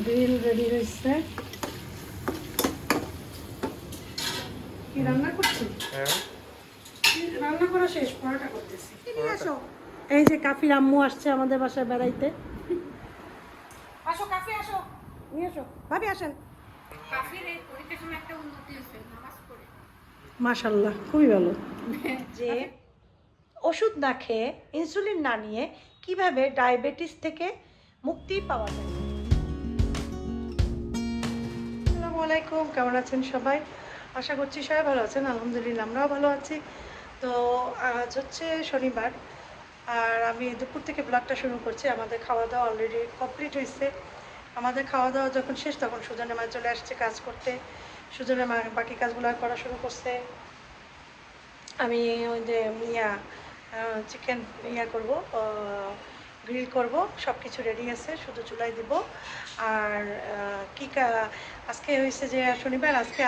Grill ready হয়েছে। কি রান্না করছি? হ্যাঁ, রান্না করা শেষ, পরোটা করতেছি। নিয়ে আসো। এই যে কাফির আম্মু আসছে আমাদের বাসায় বেড়াইতে। আসো কাফি, আসো নিয়ে আসো। ভাবি আসেন। কাফির এই পরীক্ষার সময় একটা উন্নতি হয়েছে নামাজ পড়ে। মাশাআল্লাহ, খুবই ভালো। যে ওষুধ না খেয়ে, ইনসুলিন না নিয়ে কিভাবে ডায়াবেটিস থেকে মুক্তি পাওয়া যায়। আসসালামু আলাইকুম, কেমন আছেন সবাই? আশা করছি সবাই ভালো আছেন। আলহামদুলিল্লাহ আমরাও ভালো আছি। তো আজ হচ্ছে শনিবার, আর আমি দুপুর থেকে ব্লগটা শুরু করছি। আমাদের খাওয়া দাওয়া অলরেডি কমপ্লিট হয়েছে। আমাদের খাওয়া দাওয়া যখন শেষ তখন সুজনের মা চলে আসছে কাজ করতে। সুজনের মা বাকি কাজগুলো করা শুরু করছে। আমি ওই যে চিকেন করব, গ্রিল করব, সব কিছু রেডি আছে, শুধু চুলাই দিব। আর আজকে হয়েছে যে শনিবার, আজকে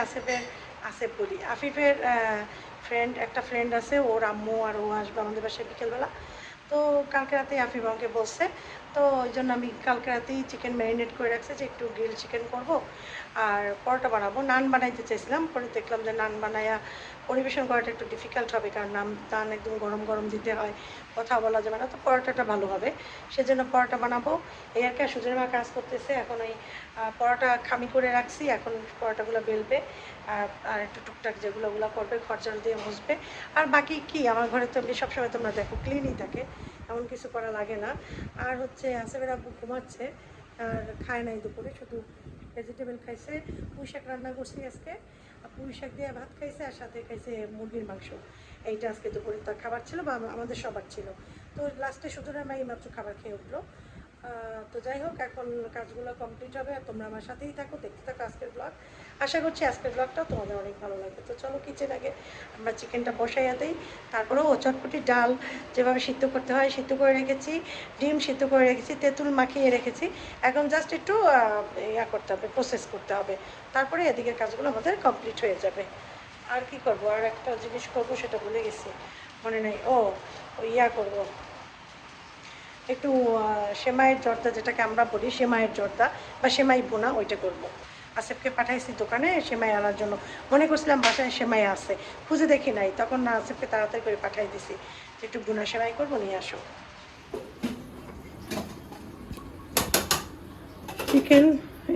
আসেফ বলি, আফিফের একটা ফ্রেন্ড আছে, ওর আম্মু আর ও আসবে আমাদের বাসায় বিকেলবেলা। তো কালকে রাতে আফিফ আমাকে বলছে, তো ওই জন্য আমি কালকে রাতেই চিকেন ম্যারিনেট করে রাখছি যে একটু গ্রিল চিকেন করব আর পরোটা বানাবো। নান বানাইতে চাইছিলাম, পরে দেখলাম যে নান বানাইয়া পরিবেশন করাটা একটু ডিফিকাল্ট হবে, কারণ নান একদম গরম গরম দিতে হয়, কথা বলা যাবে না। তো পরোটাটা ভালো হবে, সেজন্য পরোটা বানাবো। এই আর কি। সুজনের মা কাজ করতেছে, এখন ওই পরোটা খামি করে রাখছি, এখন পরোটাগুলো বেলবে আর একটু টুকটাক যেগুলো করবে, খরচাল দিয়ে মুছবে। আর বাকি কি, আমার ঘরে তো এমনি সবসময় তোমরা দেখো ক্লিনই থাকে, এমন কিছু করা লাগে না। আর হচ্ছে আসেফের আব্বু ঘুমাচ্ছে, আর খায় নাই দুপুরে, শুধু ভেজিটেবল খাইছে। পুঁই শাক রান্না করছি আজকে, পুঁই শাক দিয়ে ভাত খাইছে, আর সাথে খাইছে মুরগির মাংস। এইটা আজকে দুপুরে তার খাবার ছিল, বা আমাদের সবার ছিল। তো লাস্টে সুজনের মা মাত্র খাবার খেয়ে উঠলো। তো যাই হোক, এখন কাজগুলো কমপ্লিট হবে, আর তোমরা আমার সাথেই থাকো, দেখতে থাকো আজকের ব্লগ। আশা করছি আজকের ব্লগটাও তোমাদের অনেক ভালো লাগবে। তো চলো কিচেন আগে আমরা চিকেনটা বসাইয়া দিই। তারপরেও চটপটি ডাল যেভাবে সিদ্ধ করতে হয় সিদ্ধ করে রেখেছি, ডিম সিদ্ধ করে রেখেছি, তেঁতুল মাখিয়ে রেখেছি। এখন জাস্ট একটু করতে হবে, প্রসেস করতে হবে, তারপরে এদিকের কাজগুলো আমাদের কমপ্লিট হয়ে যাবে। আর কি করব, আর একটা জিনিস করবো, সেটা ভুলে গেছি, মনে নেই। করবো একটু সেমাইয়ের জর্দা, যেটাকে আমরা বলি সেমাইয়ের জর্দা বা সেমাই বোনা, ওইটা করবো। আসেফকে পাঠাইছি দোকানে সেমাই আনার জন্য, মনে করছিলাম বাসায় সেমাই আছে, খুঁজে দেখি নাই, তখন না আসেফকে তাড়াতাড়ি করে পাঠাই দিছি যে একটু বোনা সেমাই করবো, নিয়ে আসো। চিকেন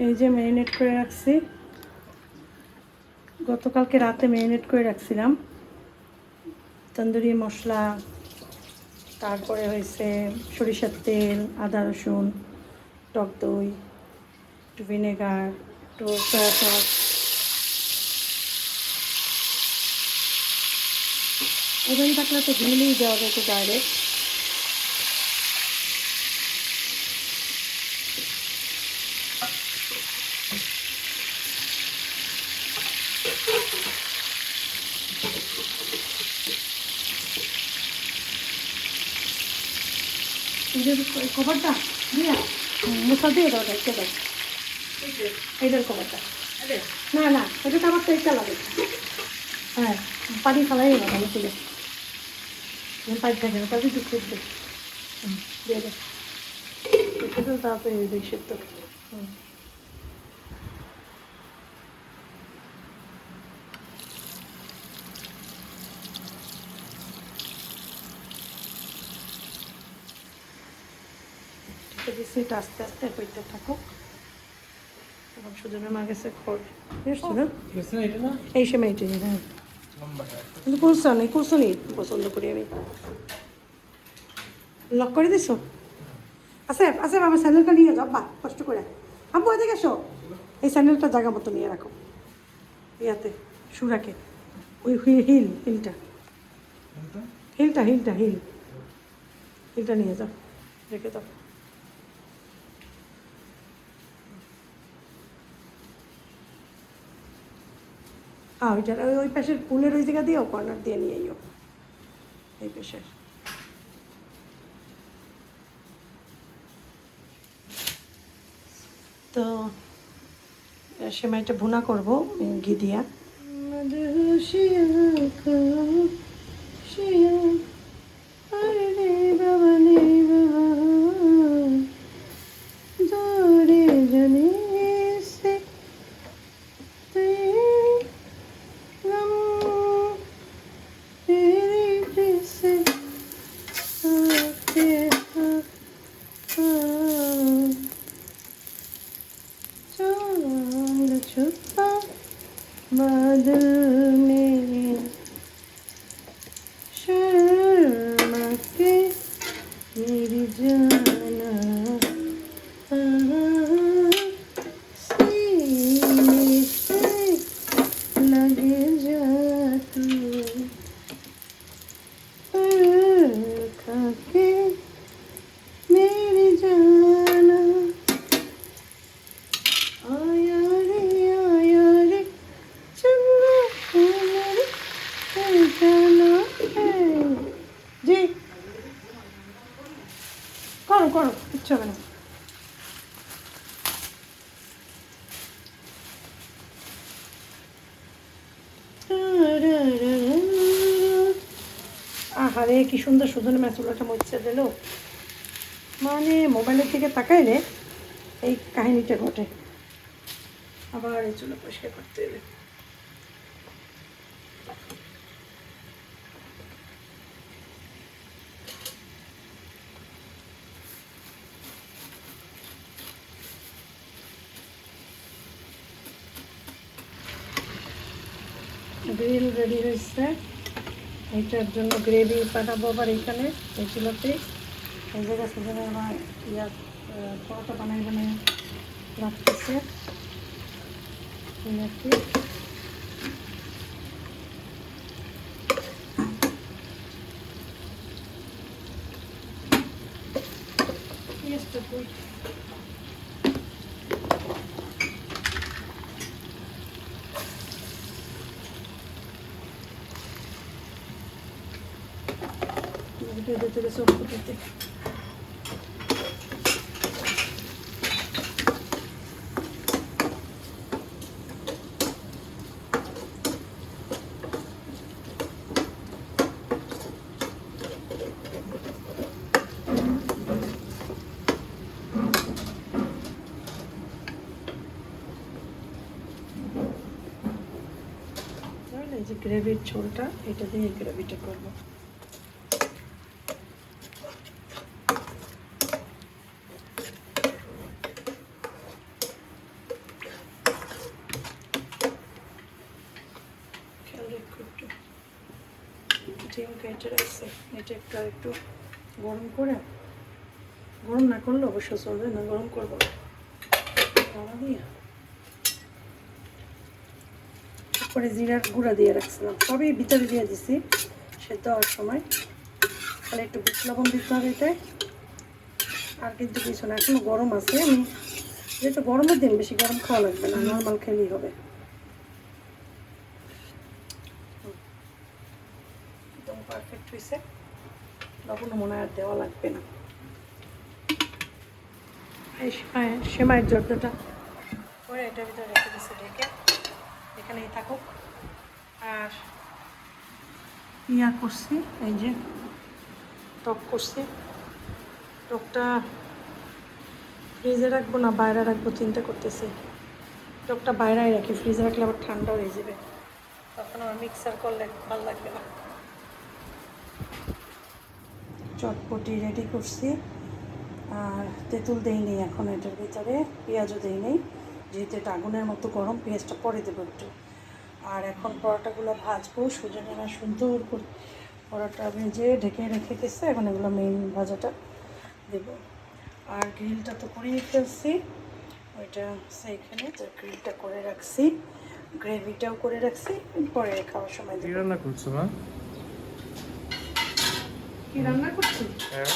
এই যে ম্যারিনেট করে রাখছি, গতকালকে রাতে ম্যারিনেট করে রাখছিলাম। তন্দুরি মশলা, তারপরে হয়েছে সরিষার তেল, আদা রসুন, টক দই, একটু ভিনেগার, একটু সয়া সস। ওভেন থাকলে তো ঘিলেই দেওয়া যেত ডাইরেক্ট। কভারটা দিয়া মশলা দিয়ে দাও, দেখতে দাও এইটার কভারটা। না না, এটা তো আমার তো একটা লাগে। হ্যাঁ, পানি ফালাই না ভালো করে, পাইপ থাকে না, তাদের দুঃখ দিয়ে দেয়, তাড়াতাড়ি বেশি তো। দিচ্ছি, এটা আস্তে আস্তে হইতে থাকুক। এবং সুজনের মা গেছে খড়, বুঝছো না এই সময়টি। হ্যাঁ, কিন্তু কুলসনি পছন্দ করি আমি। লক করে দিছো? আসেফ আমার স্যান্ডেলটা নিয়ে যাও, বা কষ্ট করে। আম্মু এদিকে এসো, এই স্যান্ডেলটা জায়গা মতো নিয়ে রাখো ইয়াতে, সুরাকে, ওই হিলটা নিয়ে যাও, রেখে দাও। ওইটা ওই পাশের পুলের ওই জায়গা দিয়েও কর্নার দিয়ে নিয়ে আইও, এই পাশের। তো সেমাইটা ভুনা করবো ঘি দিয়া। কিচ্ছু হবে না। আহারে কি সুন্দর সুন্দর ম্যাচুলাটা মরছে দিল, মানে মোবাইলের দিকে তাকাইলে এই কাহিনীটা ঘটে। আবার এই চুলা পরিষ্কার করতে হবে। গ্রিল রেডি হয়েছে, এইটার জন্য গ্রেভি পাঠাবো আবার এইখানে এই চুলাতে। এই জায়গা সেখানে আমার ইয়া পরোটা বানাই বানাই রাখতেছে নাকি। পেঁয়াজটা কই? ভিতরে সব দিতে এই যে গ্রেভির ঝোলটা, এটা দিয়ে গ্রেভিটা করবো। ডিম কেটে রাখছে, এটা একটু গরম করে, গরম না করলে অবশ্য চলবে না, গরম করবো দিয়ে তারপরে জিরার গুঁড়া দিয়ে রাখছিলাম, সবই ভিতরে দিয়ে দিছি সেদ্ধ হওয়ার সময়। তাহলে একটু বিট লবণ দিতে হবে এটাই, আর কিন্তু কিছু না। এখনো গরম আছে, আমি যেহেতু গরমের দিন বেশি গরম খাওয়া লাগবে না, নর্মাল খেলেই হবে। একদম পারফেক্ট হয়েছে, লবণ মনে আর দেওয়া লাগবে না। এই সেমাইয়ের জর্দাটা করে এটার ভিতরে রেখে দিচ্ছে ঢেকে, এখানেই থাকুক। আর ইয়া করছি, এই যে টক করছি, টকটা ফ্রিজে রাখবো না বাইরে রাখবো চিন্তা করতেছি। টকটা বাইরেই রাখি, ফ্রিজে রাখলে আবার ঠান্ডা হয়ে যাবে, তখন আমার মিক্সার করলে ভালো লাগবে না। চটপটি রেডি করছি, আর তেঁতুল দেইনি এখন এটার ভিতরে, পেঁয়াজও দেইনি, যেহেতু এটা আগুনের মতো গরম, পেঁয়াজটা পরে দেবো একটু। আর এখন পরোটাগুলো ভাজবো, সুজনেরা সুন্দর করে পরোটা ভেজে ঢেকে রেখে গেছে, এখন এগুলো মেইন ভাজাটা দেবো। আর গ্রিলটা তো করেই ফেলছি, ওইটা সেইখানে তো গ্রিলটা করে রাখছি, গ্রেভিটাও করে রাখছি, পরে খাওয়ার সময় দেবো। রান্না করছো মা? কি রান্না করছি? হ্যাঁ,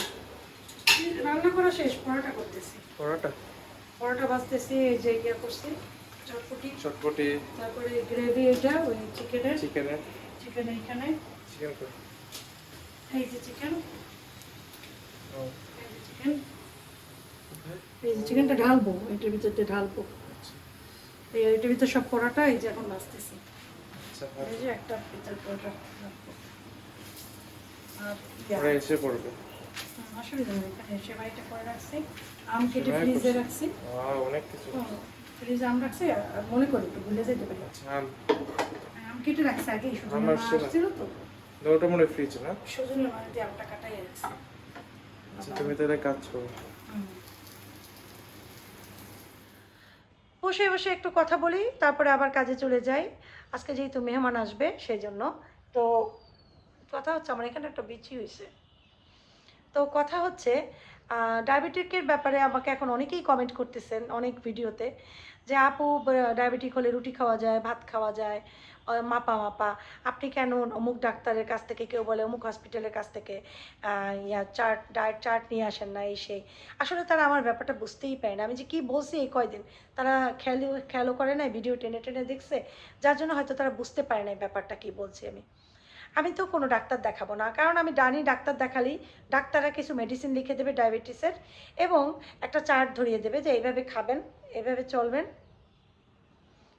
রান্না করা শেষ, পরোটা করতেছি, পরোটা, পরোটা ভাজতেছি। এই যে ইয়ে করছি চটপটি, চটপটি, তারপরে গ্রেভি, এটা ওই চিকেনের, চিকেনের, চিকেন এইখানে, চিকেন করে। এই যে চিকেন, ও, এই যে চিকেন, এই যে চিকেনটা ঢালবো এটার ভিতর দিয়ে ঢালবো। আচ্ছা, এটার ভিতর সব পরোটা এই যে এখন ভাজতেছি। আচ্ছা, এই যে একটা ভিতর পরোটা রাখবো। আর পরে এসে পড়বে। অসুবিধা নেই, এখানে সেমাইটা করে রাখছি, আম কেটে সেমাই ফ্রিজে করছি? রাখছি, অনেক কিছু। ফ্রিজে আম রাখছি। আর মনে করি একটু ভুলে যেতে পারি, আচ্ছা, আম কেটে রাখছি আগে, আম আসছে না? আসছিল তো ওটা মনে হয় ফ্রিজ না? সজনের মানে দিয়ে আমটা কাটাই রাখছি। আচ্ছা, তুমি তাহলে কাজ করো। বসে বসে একটু কথা বলি, তারপরে আবার কাজে চলে যাই। আজকে যেহেতু মেহমান আসবে সেই জন্য, তো কথা হচ্ছে আমার এখানে একটা বিচি হয়েছে। তো কথা হচ্ছে ডায়াবেটিকের ব্যাপারে আমাকে এখন অনেকেই কমেন্ট করতেছেন অনেক ভিডিওতে, যে আপু ডায়াবেটিক হলে রুটি খাওয়া যায়, ভাত খাওয়া যায় মাপা মাপা, আপনি কেন অমুক ডাক্তারের কাছ থেকে, কেউ বলে অমুক হসপিটালের কাছ থেকে চার্ট, ডায়েট চার্ট নিয়ে আসেন না, এই সেই। আসলে তারা আমার ব্যাপারটা বুঝতেই পারে না, আমি যে কী বলছি এই কয়দিন, তারা খেয়ালও করে না, ভিডিও টেনে টেনে দেখছে, যার জন্য হয়তো তারা বুঝতে পারে না ব্যাপারটা কী বলছি আমি। আমি তো কোনো ডাক্তার দেখাবো না, কারণ আমি জানি ডাক্তার দেখালেই ডাক্তাররা কিছু মেডিসিন লিখে দেবে ডায়াবেটিসের, এবং একটা চার্ট ধরিয়ে দেবে যে এইভাবে খাবেন, এভাবে চলবেন,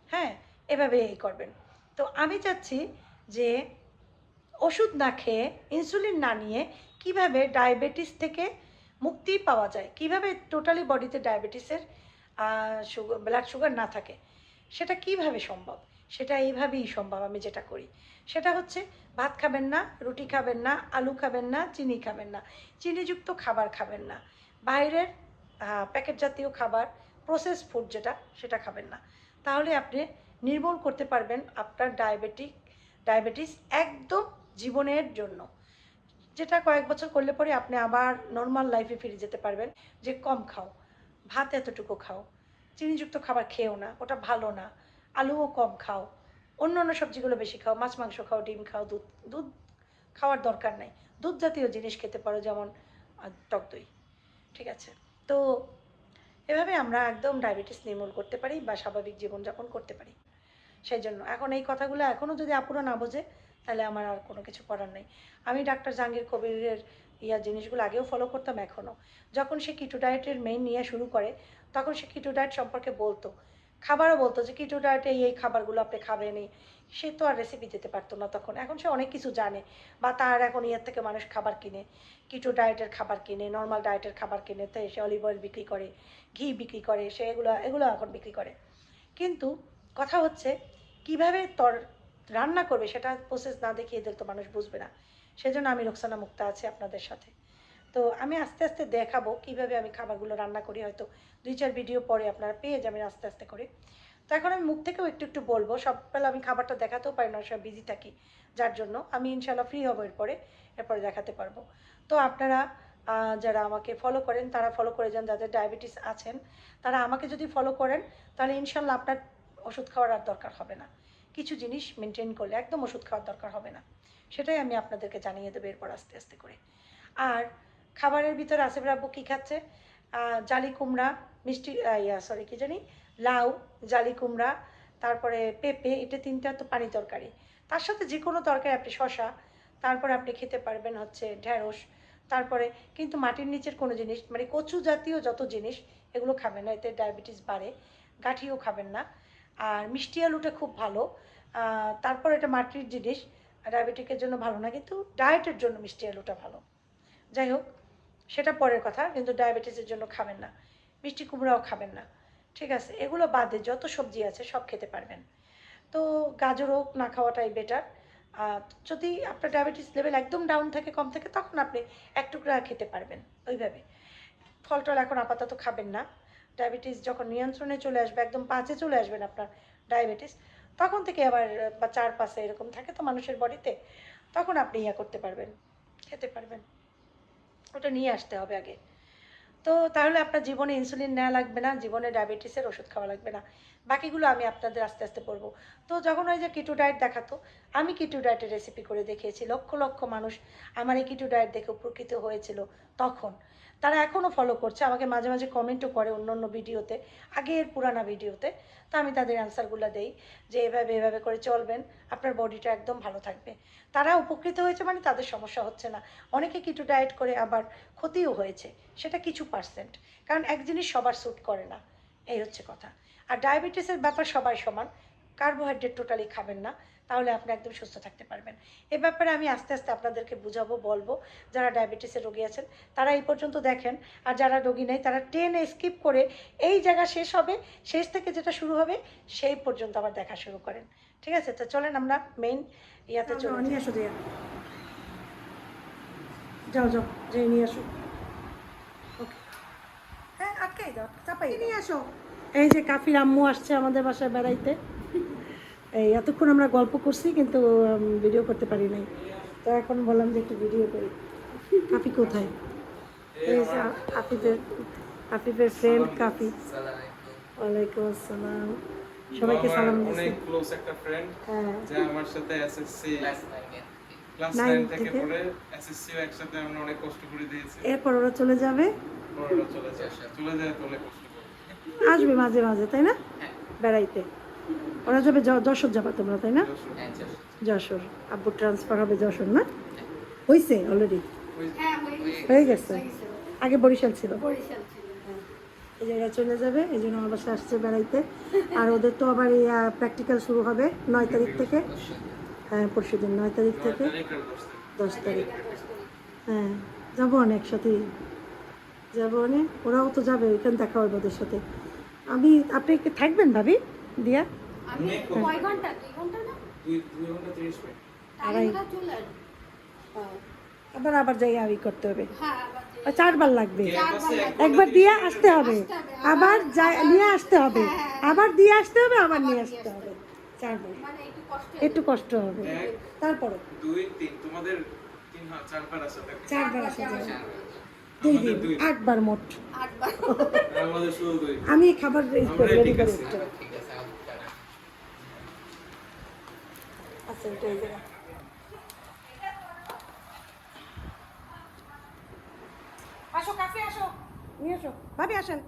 হ্যাঁ, এভাবে এই করবেন। তো আমি চাচ্ছি যে ওষুধ না খেয়ে, ইনসুলিন না নিয়ে কিভাবে ডায়াবেটিস থেকে মুক্তি পাওয়া যায়, কিভাবে টোটালি বডিতে ডায়াবেটিসের সুগার, ব্লাড সুগার না থাকে, সেটা কিভাবে সম্ভব, সেটা এইভাবেই সম্ভব। আমি যেটা করি সেটা হচ্ছে ভাত খাবেন না, রুটি খাবেন না, আলু খাবেন না, চিনি খাবেন না, চিনিযুক্ত খাবার খাবেন না, বাইরের প্যাকেট জাতীয় খাবার, প্রসেস ফুড যেটা, সেটা খাবেন না। তাহলে আপনি নির্মূল করতে পারবেন আপনার ডায়াবেটিস একদম জীবনের জন্য। যেটা কয়েক বছর করলে পরে আপনি আবার নর্মাল লাইফে ফিরে যেতে পারবেন। যে কম খাও, ভাত এতটুকু খাও, চিনিযুক্ত খাবার খেও না, ওটা ভালো না, আলুও কম খাও, অন্য অন্য সবজিগুলো বেশি খাও, মাছ মাংস খাও, ডিম খাও, দুধ খাওয়ার দরকার নাই, দুধ জাতীয় জিনিস খেতে পারো, যেমন টক দই, ঠিক আছে? তো এভাবে আমরা একদম ডায়াবেটিস নির্মূল করতে পারি বা স্বাভাবিক জীবনযাপন করতে পারি। সেই জন্য এখন এই কথাগুলো এখনও যদি আপুরা না বোঝে, তাহলে আমার আর কোনো কিছু করার নেই। আমি ডাক্তার জাহাঙ্গীর কবিরের জিনিসগুলো আগেও ফলো করতাম, এখনও। যখন সে কিটো ডায়েটের মেইন নিয়ে শুরু করে, তখন সে কিটো ডায়েট সম্পর্কে বলতো, খাবারও বলতো যে কিটো ডায়েটে এই খাবারগুলো আপনি খাবেনই। সে তো আর রেসিপি দিতে পারতো না তখন, এখন সে অনেক কিছু জানে, বা তার এখন থেকে মানুষ খাবার কিনে, কিটো ডায়েটের খাবার কিনে, নর্মাল ডায়েটের খাবার কিনে, তো সে অলিভ অয়েল বিক্রি করে, ঘি বিক্রি করে, সে এগুলো এখন বিক্রি করে। কিন্তু কথা হচ্ছে কীভাবে রান্না করবে সেটা প্রসেস না দেখিয়ে দিলে তো মানুষ বুঝবে না। সেজন্য আমি রোকসানা মুক্তা আছি আপনাদের সাথে। তো আমি আস্তে আস্তে দেখাবো কিভাবে আমি খাবারগুলো রান্না করি, হয়তো 2-4 ভিডিও পরে আপনারা পেয়ে যাবেন আস্তে আস্তে করে। তো এখন আমি মুখ থেকেও একটু একটু বলবো, সববেলা আমি খাবারটা দেখাতেও পারি না, সব বিজি থাকি, যার জন্য আমি ইনশাল্লাহ ফ্রি হবো এরপরে দেখাতে পারবো। তো আপনারা যারা আমাকে ফলো করেন তারা ফলো করে যান, যাদের ডায়াবেটিস আছেন তারা আমাকে যদি ফলো করেন, তাহলে ইনশাল্লাহ আপনার ওষুধ খাওয়ার আর দরকার হবে না। কিছু জিনিস মেনটেন করলে একদম ওষুধ খাওয়ার দরকার হবে না, সেটাই আমি আপনাদেরকে জানিয়ে দেবো এরপর আস্তে আস্তে করে। আর খাবারের ভিতরে আসিফ রাব্বু কী খাচ্ছে, জালি কুমড়া, মিষ্টি কী জানি, লাউ, জালি কুমড়া, তারপরে পেঁপে, এটা 3টা তো পানি তরকারি। তার সাথে যে কোনো তরকারি, আপনি শশা, তারপরে আপনি খেতে পারবেন হচ্ছে ঢ্যাঁড়স, তারপরে কিন্তু মাটির নিচের কোনো জিনিস, মানে কচু জাতীয় যত জিনিস, এগুলো খাবেন না, এতে ডায়াবেটিস বাড়ে। গাঠিও খাবেন না। আর মিষ্টি আলুটা খুব ভালো, তারপর এটা মাটির জিনিস, ডায়াবেটিকের জন্য ভালো না, কিন্তু ডায়েটের জন্য মিষ্টি আলুটা ভালো। যাই হোক, সেটা পরের কথা, কিন্তু ডায়াবেটিসের জন্য খাবেন না। মিষ্টি কুমড়াও খাবেন না, ঠিক আছে? এগুলো বাদে যত সবজি আছে সব খেতে পারবেন। তো গাজরও না খাওয়াটাই বেটার। যদি আপনার ডায়াবেটিস লেভেল একদম ডাউন থাকে, কম থাকে, তখন আপনি এক টুকরা খেতে পারবেন ওইভাবে। ফল টল এখন আপাতত খাবেন না। ডায়াবেটিস যখন নিয়ন্ত্রণে চলে আসবে, একদম 5-এ চলে আসবেন আপনার ডায়াবেটিস, তখন থেকে আবার, বা 4-5-এ এরকম থাকে তো মানুষের বডিতে, তখন আপনি করতে পারবেন, খেতে পারবেন। ওটা নিয়ে আসতে হবে আগে। তো তাহলে আপনার জীবনে ইনসুলিন নেওয়া লাগবে না, জীবনে ডায়াবেটিসের ওষুধ খাওয়া লাগবে না। বাকিগুলো আমি আপনাদের আস্তে আস্তে বলবো। তো যখন ওই যে কিটো ডায়েট দেখাতো, আমি কিটো ডায়েটের রেসিপি করে দেখিয়েছি, লক্ষ লক্ষ মানুষ আমার এই কিটো ডায়েট দেখে উপকৃত হয়েছিল তখন। তারা এখনও ফলো করছে, আমাকে মাঝে মাঝে কমেন্টও করে অন্য অন্য ভিডিওতে, আগের পুরানা ভিডিওতে। তো আমি তাদের অ্যান্সারগুলো দেই যে এভাবে এভাবে করে চলবেন, আপনার বডিটা একদম ভালো থাকবে। তারা উপকৃত হয়েছে, মানে তাদের সমস্যা হচ্ছে না। অনেকে কিটো ডায়েট করে আবার ক্ষতিও হয়েছে, সেটা কিছু পার্সেন্ট, কারণ এক জিনিস সবার স্যুট করে না, এই হচ্ছে কথা। আর ডায়াবেটিসের ব্যাপার সবাই সমান, কার্বোহাইড্রেট টোটালি খাবেন না, তাহলে আপনি একদম সুস্থ থাকতে পারবেন। এ ব্যাপারে আমি আস্তে আস্তে আপনাদেরকে বুঝাবো, বলবো। যারা ডায়াবেটিসের রোগী আছেন তারা এই পর্যন্ত দেখেন, আর যারা রোগী নেই তারা টেনে স্কিপ করে এই জায়গা শেষ হবে, শেষ থেকে যেটা শুরু হবে সেই পর্যন্ত আবার দেখা শুরু করেন, ঠিক আছে? তো চলেন আমরা মেইন ইয়াতে চলে নিয়ে আসো, দিয়া যাও যাও, যে নিয়ে আসো। ওকে, হ্যাঁ, আটকাই দাও, চাপাই নিয়ে আসো। এই যে কাফির আম্মু আসছে আমাদের বাসায় বেড়াইতে। এই এতক্ষণ আমরা গল্প করছি, কিন্তু ভিডিও করতে পারি নাই। তো এখন বললাম যে একটু ভিডিও করি। কাফি কোথায়? এই যে আফিফের ফ্রেন্ড কাফি। ওয়ালাইকুম আসসালাম, সবাইকে সালাম দিচ্ছি। অনেক ক্লোজ একটা ফ্রেন্ড, হ্যাঁ, যে আমার সাথে এসএসসি ক্লাস 9 9 থেকে থেকে পড়ে, এসএসসি একসাথে আমরা অনেক কষ্ট করে দিয়েছি। এরপর ওরা চলে যাবে, পড়াটা চলে যায় তো অনেক কষ্ট করে। আসবে মাঝে মাঝে, তাই না? বেড়াইতে। ওরা যাবে যশোর যাবা তোমরা, তাই না? হ্যাঁ চল। যশোর। আব্বু ট্রান্সফার হবে যশোর, না? হয়েছে অলরেডি, হ্যাঁ হয়ে গেছে। আগে বরিশাল ছিল। বরিশাল ছিল। এই জায়গায় চলে যাবে, এই জন্য আমার বাসায় আসছে বেড়াইতে। আর ওদের তো আবার এই প্র্যাকটিক্যাল শুরু হবে 9 তারিখ থেকে। হ্যাঁ পরশু দিন 9 তারিখ থেকে 10 তারিখ। হ্যাঁ যাবো অনেক একসাথে, যাবো অনেক। ওরাও তো যাবে, ওইখানে দেখা হবে ওদের সাথে। আপনি কি থাকবেন ভাবি দিয়া? আমি কয় ঘন্টা? 2 ঘন্টা না? 2 ঘন্টা 30 মিনিট। তাহলে ওরা চলে আসবে। আবার যাই আমি করতে হবে, হ্যাঁ আবার যে- আর 4 বার লাগবে। চারবার লাগবে। একবার দিয়ে আসতে হবে, আবার নিয়ে আসতে হবে, আবার দিয়ে আসতে হবে, আবার নিয়ে আসতে হবে। 4 বার, মানে একটু কষ্ট একটু কষ্ট হবে। 1 তারপরে 2 3 তোমাদের 3 4 বার আসা থাকে। 4 বার আসা যাবে, 2 আমাদের দিন, 2 8 বার মোট। 8 বার। আমাদের শুধু 2। আমি খাবার আমরা রেডি ঠিক করে আছে। একটা। ঠিক আছে আমার জানা। আচ্ছা এটা এই জায়গা। আসো কাছে আসো, নিয়ে আসো ভাবি, আসেন।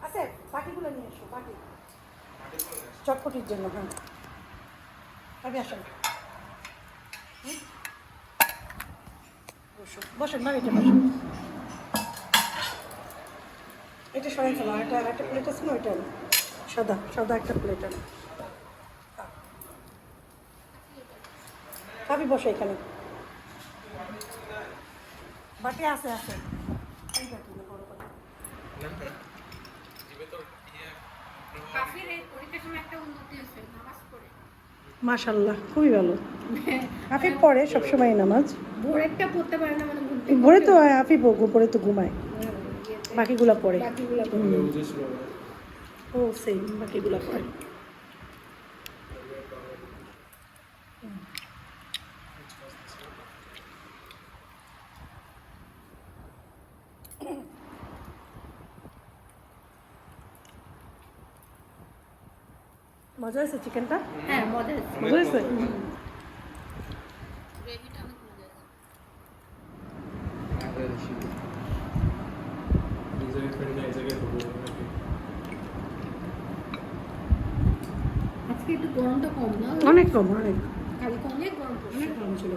আছে বাকিগুলো নিয়ে এসো, বাকি চটপটির জন্য। হ্যাঁ ভাবি আসেন, বসুন বসুন ভাবি, এটা বসুন। এটা সরাই ফেলো, একটা প্লেট আছে না, ওইটা আনো। সাদা সাদা একটা প্লেট আনো। ভাবি বসো এখানে, বাটি আছে আছে, এই বাটি না, বড় বাটি। কাফির এই পরীক্ষার সময় একটা উন্নতি হয়েছে নামাজ পড়ে। মাশাল্লাহ, খুবই ভালো। আফিফ পড়ে সবসময় নামাজ। ভোরেরটা পড়তে পারে না, মানে ঘুম থেকে ভোরে তো আফিফ ভোরে তো ঘুমায়, বাকিগুলা পড়ে। বাকিগুলো ও সেম, বাকিগুলা পড়ে। মজা হয়েছে চিকেনটা? হ্যাঁ মজা হচ্ছে। মজা হয়েছে? গ্রেভিটা অনেক মজা হচ্ছে। আজকে একটু গরমটা কম না? অনেক কম, অনেক কালকে অনেক গরম পড়ছে। অনেক কম ছিল।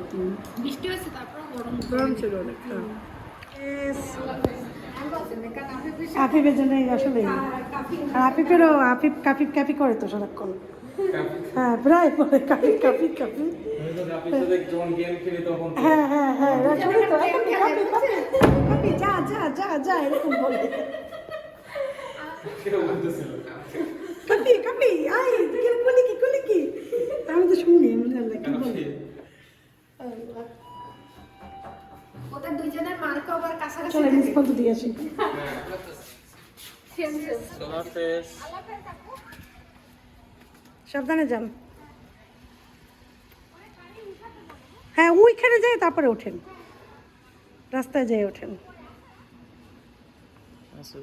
বৃষ্টি হয়েছে তারপর গরম গরম ছিল অনেক। হ্যাঁ। Yes. ভালো আছে না, কারণ আমি বেশি আফিফের জন্য আসলে, আর আফিফেরও কাফিফ কাফি করে তো সারাক্ষণ। হ্যাঁ প্রায় পরে কাফি কাফি কাফি। আমি তো রাফির সাথে যখন গেম খেলি তখন তো হ্যাঁ হ্যাঁ হ্যাঁ, রাখবি তো কাফি কাফি কাফি কাফি, যা যা যা যা এরকম বলে। কেউ বলতেছিল। কাফি কাফি আই কুলি কি আমি তো শুনি, আমি জানি না কি বলে। ওদের দুইজনের মার্ক আবার কাছাকাছি চলে মিস কল তো দিয়ে আসি। সাবধানে যান। হ্যাঁ ওইখানে যাই, তারপরে ওঠেন, রাস্তায় যেয়ে ওঠেন। আচ্ছা